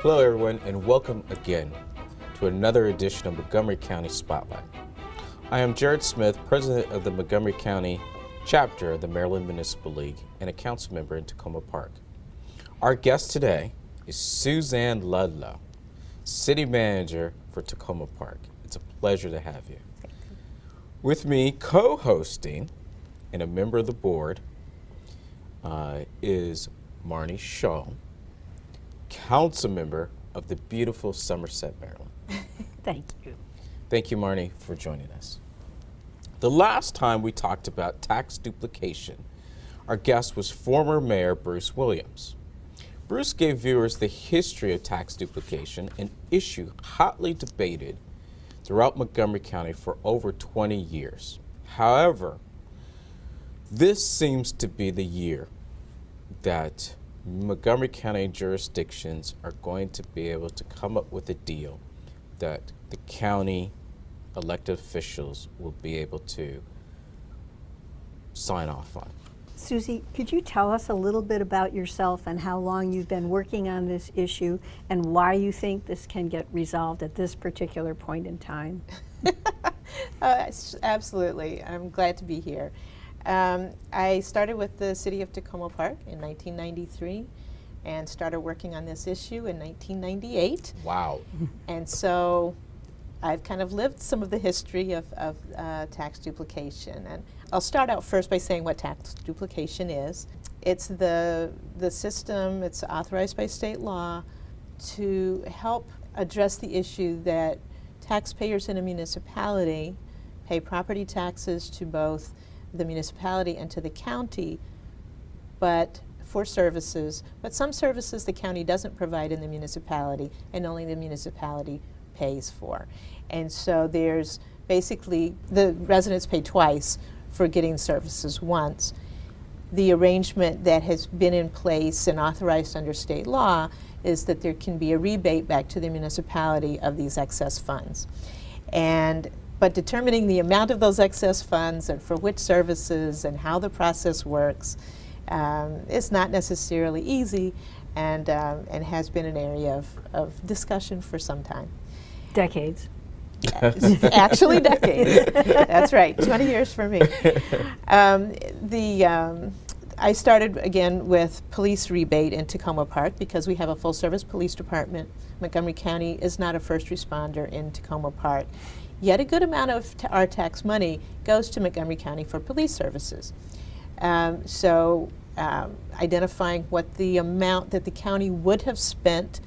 Hello everyone and welcome again to another edition of Montgomery County Spotlight. I am Jared Smith, president of the Montgomery County chapter of the Maryland Municipal League and a council member in Takoma Park. Our guest today is Suzanne Ludlow, city manager for Takoma Park. It's a pleasure to have you. With me co-hosting and a member of the board is Marnie Shaw, council member of the beautiful Somerset, Maryland. Thank you. Thank you, Marnie, for joining us. The last time we talked about tax duplication, our guest was former Mayor Bruce Williams. Bruce gave viewers the history of tax duplication, an issue hotly debated throughout Montgomery County for over 20 years. However, this seems to be the year that Montgomery County jurisdictions are going to be able to come up with a deal that the county elected officials will be able to sign off on. Susie, could you tell us a little bit about yourself and how long you've been working on this issue and why you think this can get resolved at this particular point in time? Absolutely. I'm glad to be here. I started with the city of Takoma Park in 1993 and started working on this issue in 1998. Wow. And so I've kind of lived some of the history of tax duplication. And I'll start out first by saying what tax duplication is. It's the system, it's authorized by state law to help address the issue that taxpayers in a municipality pay property taxes to both the municipality and to the county, but for services, but some services the county doesn't provide in the municipality and only the municipality pays for. And so there's basically, the residents pay twice for getting services once. The arrangement that has been in place and authorized under state law is that there can be a rebate back to the municipality of these excess funds. But determining the amount of those excess funds and for which services and how the process works is not necessarily easy and has been an area of discussion for some time. Decades. Actually decades. That's right, 20 years for me. I started again with police rebate in Takoma Park because we have a full service police department. Montgomery County is not a first responder in Takoma Park. Yet a good amount of our tax money goes to Montgomery County for police services. Identifying what the amount that the county would have spent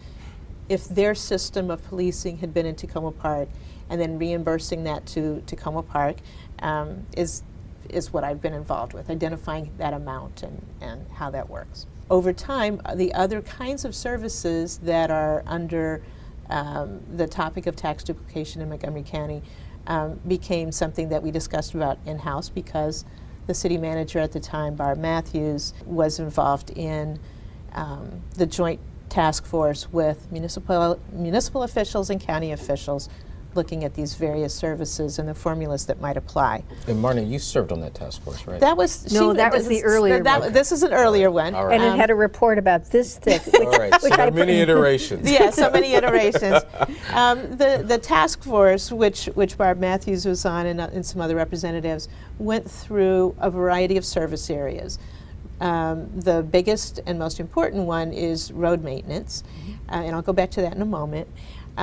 if their system of policing had been in Takoma Park, and then reimbursing that to Takoma Park is what I've been involved with, identifying that amount and how that works. Over time, the other kinds of services that are under the topic of tax duplication in Montgomery County became something that we discussed about in-house because the city manager at the time, Barb Matthews, was involved in the joint task force with municipal officials and county officials looking at these various services and the formulas that might apply. And Marnie, you served on that task force, right? That was that was the earlier one. This is an earlier one. All right. And it had a report about this thick. All right, so there are many iterations. Yeah, so many iterations. The task force, which Barb Matthews was on and some other representatives, went through a variety of service areas. The biggest and most important one is road maintenance, and I'll go back to that in a moment.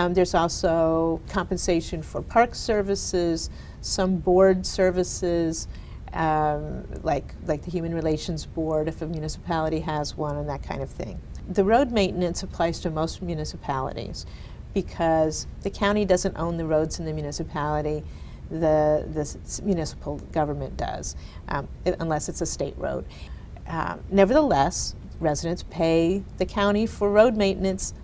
There's also compensation for park services, some board services, like the Human Relations Board, if a municipality has one, and that kind of thing. The road maintenance applies to most municipalities because the county doesn't own the roads in the municipality. The municipal government does, unless it's a state road. Nevertheless, residents pay the county for road maintenance,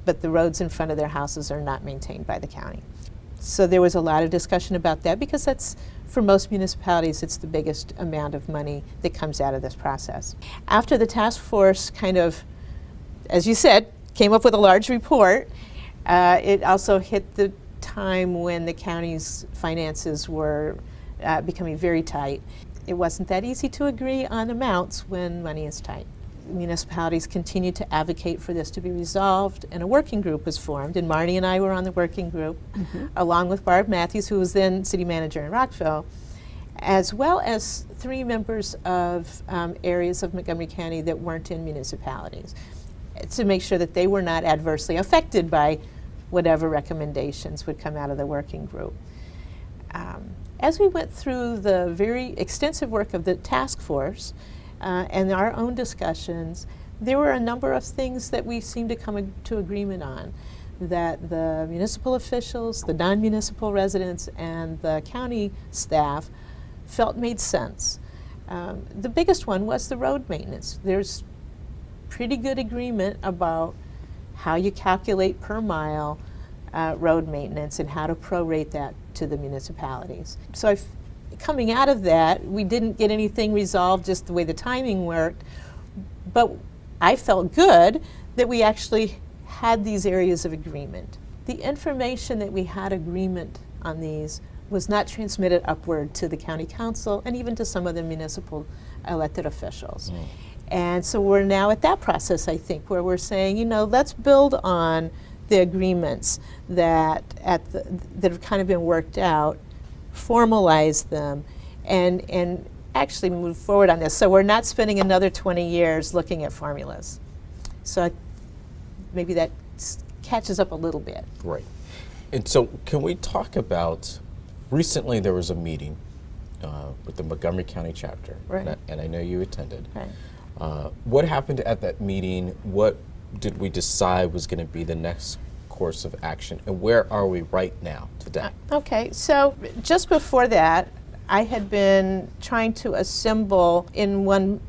but the roads in front of their houses are not maintained by the county. So there was a lot of discussion about that because that's, for most municipalities, it's the biggest amount of money that comes out of this process. After the task force kind of, as you said, came up with a large report, it also hit the time when the county's finances were becoming very tight. It wasn't that easy to agree on amounts when money is tight. municipalities continued to advocate for this to be resolved, and a working group was formed, and Marnie and I were on the working group, along with Barb Matthews, who was then city manager in Rockville, as well as 3 members of areas of Montgomery County that weren't in municipalities, to make sure that they were not adversely affected by whatever recommendations would come out of the working group. As we went through the very extensive work of the task force and our own discussions, there were a number of things that we seemed to come to agreement on, that the municipal officials, the non-municipal residents, and the county staff felt made sense. The biggest one was the road maintenance. There's pretty good agreement about how you calculate per mile road maintenance and how to prorate that to the municipalities. So coming out of that, we didn't get anything resolved just the way the timing worked, but I felt good that we actually had these areas of agreement. The information that we had agreement on these was not transmitted upward to the county council and even to some of the municipal elected officials. And so we're now at that process, I think, where we're saying, you know, let's build on the agreements that that have kind of been worked out, formalize them, and actually move forward on this. So we're not spending another 20 years looking at formulas. So maybe that catches up a little bit. Right. And so can we talk about, recently there was a meeting with the Montgomery County chapter, Right. and I know you attended. Right. What happened at that meeting? What did we decide was going to be the next course of action, and where are we right now today? Okay, so just before that, I had been trying to assemble in one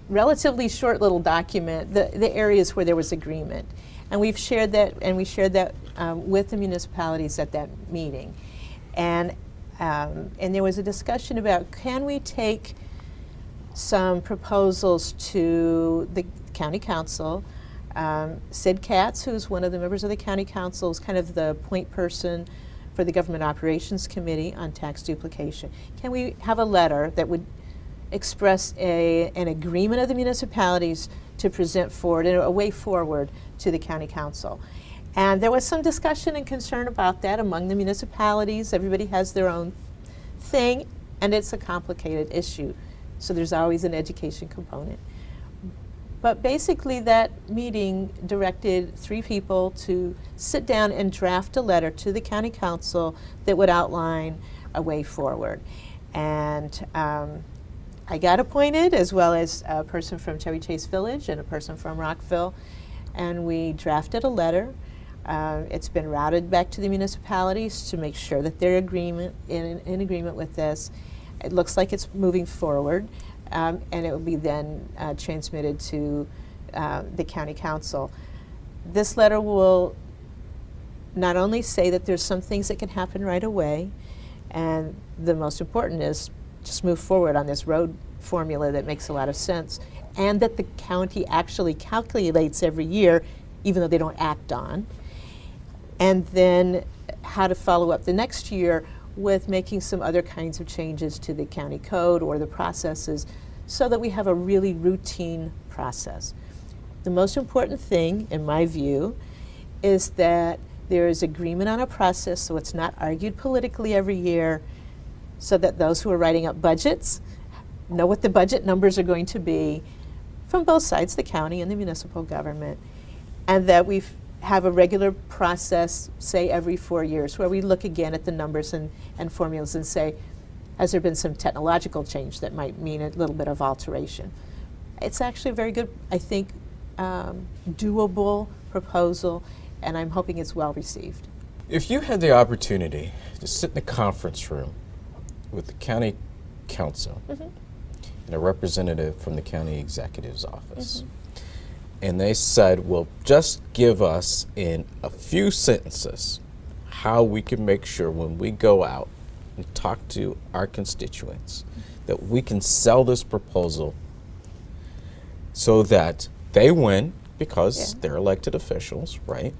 relatively short little document the areas where there was agreement, and we shared that with the municipalities at that meeting, and there was a discussion about, can we take some proposals to the county council. Sid Katz, who's one of the members of the county council, is kind of the point person for the Government Operations Committee on tax duplication. Can we have a letter that would express an agreement of the municipalities to present forward, a way forward to the county council? And there was some discussion and concern about that among the municipalities. Everybody has their own thing, and it's a complicated issue. So there's always an education component. But basically that meeting directed 3 people to sit down and draft a letter to the county council that would outline a way forward. And I got appointed, as well as a person from Chevy Chase Village and a person from Rockville, and we drafted a letter. It's been routed back to the municipalities to make sure that they're in agreement with this. It looks like it's moving forward. And it will be then transmitted to the county council. This letter will not only say that there's some things that can happen right away, and the most important is just move forward on this road formula that makes a lot of sense, and that the county actually calculates every year, even though they don't act on, and then how to follow up the next year with making some other kinds of changes to the county code or the processes, so that we have a really routine process. The most important thing, in my view, is that there is agreement on a process, so it's not argued politically every year, so that those who are writing up budgets know what the budget numbers are going to be from both sides, the county and the municipal government, and that we have a regular process, say every 4 years, where we look again at the numbers and formulas and say, has there been some technological change that might mean a little bit of alteration? It's actually a very good, I think, doable proposal, and I'm hoping it's well received. If you had the opportunity to sit in a conference room with the county council and a representative from the county executive's office, and they said, well, just give us in a few sentences how we can make sure when we go out and talk to our constituents that we can sell this proposal so that they win because they're elected officials, right?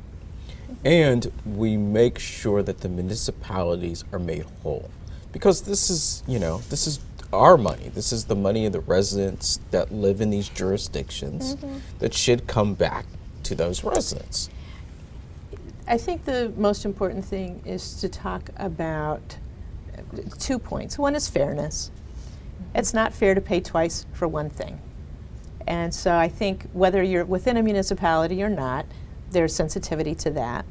And we make sure that the municipalities are made whole. Because this is, you know, this is our money. This is the money of the residents that live in these jurisdictions that should come back to those residents. I think the most important thing is to talk about 2 points. One is fairness. It's not fair to pay twice for one thing. And so I think whether you're within a municipality or not, there's sensitivity to that.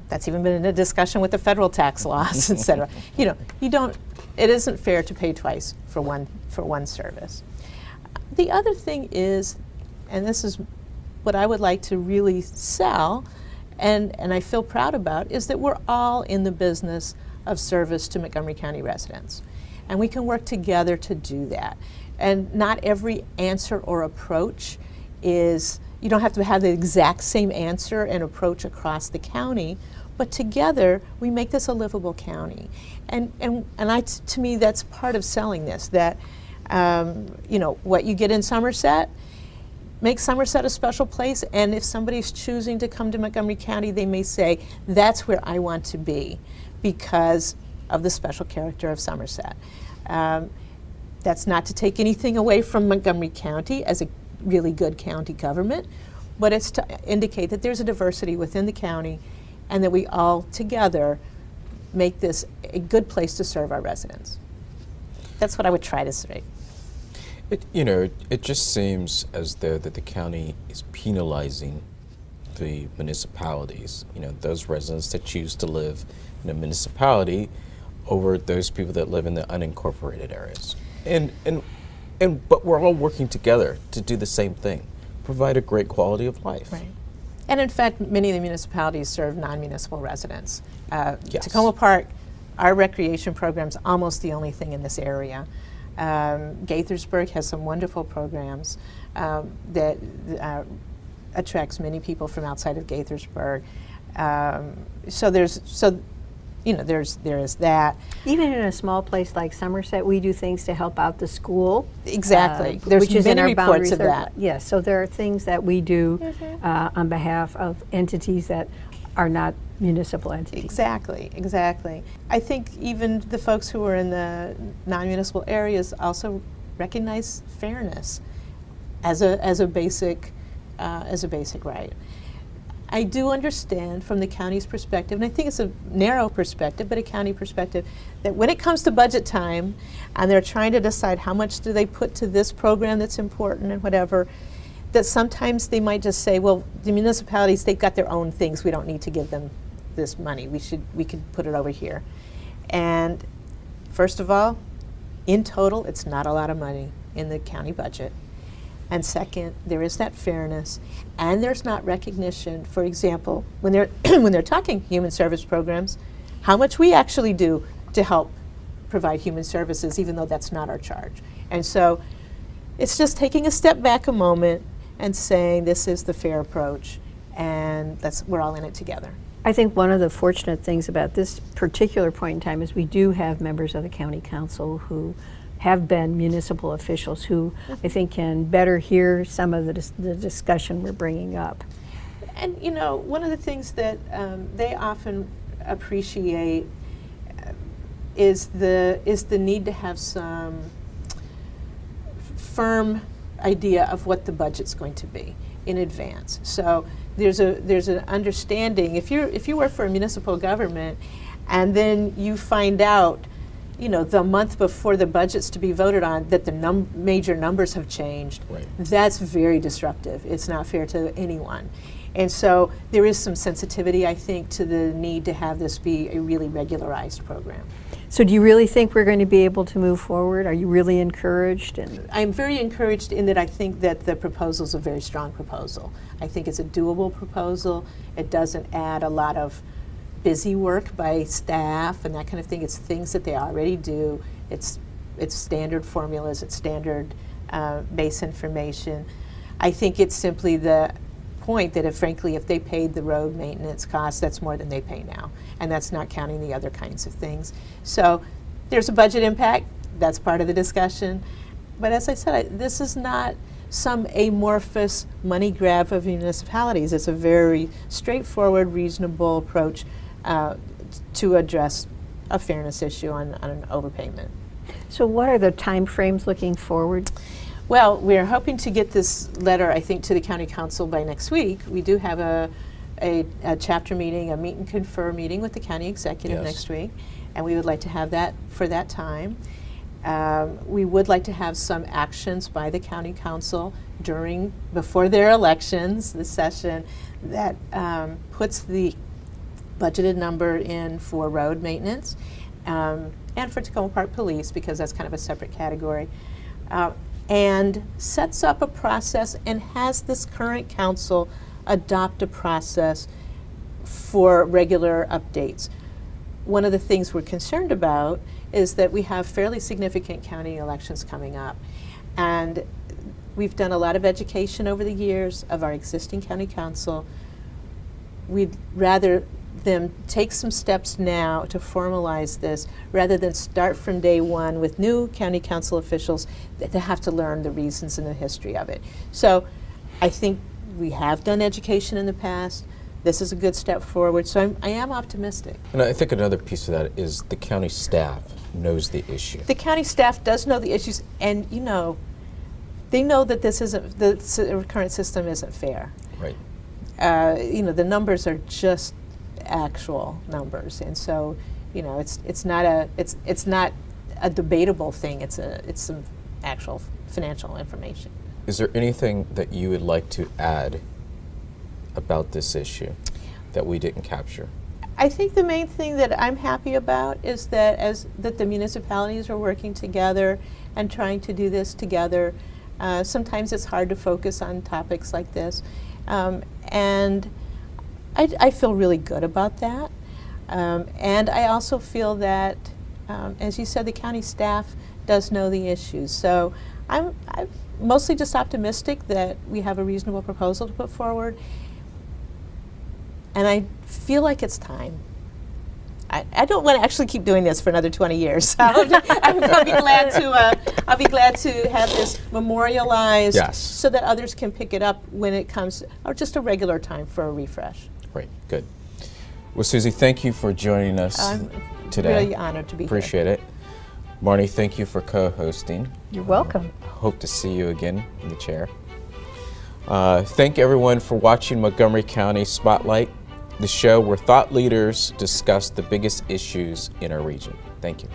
That's even been in a discussion with the federal tax laws, et cetera. It isn't fair to pay twice for one service. The other thing is, and this is what I would like to really sell, and I feel proud about, is that we're all in the business of service to Montgomery County residents. And we can work together to do that. And not every answer or approach is, you don't have to have the exact same answer and approach across the county, but together we make this a livable county. And to me, that's part of selling this, that what you get in Somerset, make Somerset a special place, and if somebody's choosing to come to Montgomery County, they may say, that's where I want to be because of the special character of Somerset. That's not to take anything away from Montgomery County as a really good county government, but it's to indicate that there's a diversity within the county and that we all together make this a good place to serve our residents. That's what I would try to say. It just seems as though that the county is penalizing the municipalities, those residents that choose to live in a municipality over those people that live in the unincorporated areas. But we're all working together to do the same thing, provide a great quality of life. Right. And in fact, many of the municipalities serve non-municipal residents. Yes. Takoma Park, our recreation program's almost the only thing in this area. Gaithersburg has some wonderful programs that attracts many people from outside of Gaithersburg. There is that. Even in a small place like Somerset, we do things to help out the school. Exactly. There's which is in many our reports boundaries. of that. Yes, so there are things that we do on behalf of entities that are not municipal entities. Exactly. I think even the folks who are in the non-municipal areas also recognize fairness as a basic right. I do understand from the county's perspective, and I think it's a narrow perspective, but a county perspective, that when it comes to budget time and they're trying to decide how much do they put to this program that's important and whatever, that sometimes they might just say, well, the municipalities, they've got their own things, we don't need to give them this money, we could put it over here. And first of all, in total, it's not a lot of money in the county budget. And second, there is that fairness, and there's not recognition. For example, when they're talking human service programs, how much we actually do to help provide human services, even though that's not our charge. And so it's just taking a step back a moment and saying this is the fair approach, and we're all in it together. I think one of the fortunate things about this particular point in time is we do have members of the county council who have been municipal officials who I think can better hear some of the discussion we're bringing up. And one of the things that they often appreciate is the need to have some firm idea of what the budget's going to be in advance. So there's an understanding. If you work for a municipal government and then you find out the month before the budget's to be voted on that the major numbers have changed, right, that's very disruptive. It's not fair to anyone. And so there is some sensitivity, I think, to the need to have this be a really regularized program. So do you really think we're going to be able to move forward? Are you really encouraged? I'm very encouraged in that I think that the proposal is a very strong proposal. I think it's a doable proposal. It doesn't add a lot of busy work by staff and that kind of thing. It's things that they already do. It's standard formulas. It's standard base information. I think it's simply the point that if they paid the road maintenance costs, that's more than they pay now, and that's not counting the other kinds of things. So there's a budget impact. That's part of the discussion. But as I said, this is not some amorphous money grab of municipalities. It's a very straightforward, reasonable approach to address a fairness issue on an overpayment. So what are the time frames looking forward? Well, we're hoping to get this letter, I think, to the county council by next week. We do have a chapter meeting, a meet and confer meeting with the county executive Yes. next week, and we would like to have that for that time. We would like to have some actions by the county council before their elections, the session that puts the budgeted number in for road maintenance and for Takoma Park Police, because that's kind of a separate category, and sets up a process and has this current council adopt a process for regular updates. One of the things we're concerned about is that we have fairly significant county elections coming up, and we've done a lot of education over the years of our existing county council. We'd rather them take some steps now to formalize this rather than start from day one with new county council officials that they have to learn the reasons and the history of it. So I think we have done education in the past. This is a good step forward, so I am optimistic. And I think another piece of that is the county staff knows the issue. The county staff does know the issues, and they know that this isn't, the current system isn't fair. Right. The numbers are just actual numbers, and so it's not a debatable thing. It's some actual financial information. Is there anything that you would like to add about this issue that we didn't capture? I think the main thing that I'm happy about is that the municipalities are working together and trying to do this together. Sometimes it's hard to focus on topics like this, and I feel really good about that. And I also feel that, as you said, the county staff does know the issues. So I'm mostly just optimistic that we have a reasonable proposal to put forward. And I feel like it's time. I don't want to actually keep doing this for another 20 years. I'll be glad to have this memorialized, Yes. so that others can pick it up when it comes, or just a regular time for a refresh. Great, good. Well, Susie, thank you for joining us I'm today. really honored to be Appreciate it. Marnie, thank you for co-hosting. You're welcome. Hope to see you again in the chair. Thank everyone for watching Montgomery County Spotlight, the show where thought leaders discuss the biggest issues in our region. Thank you.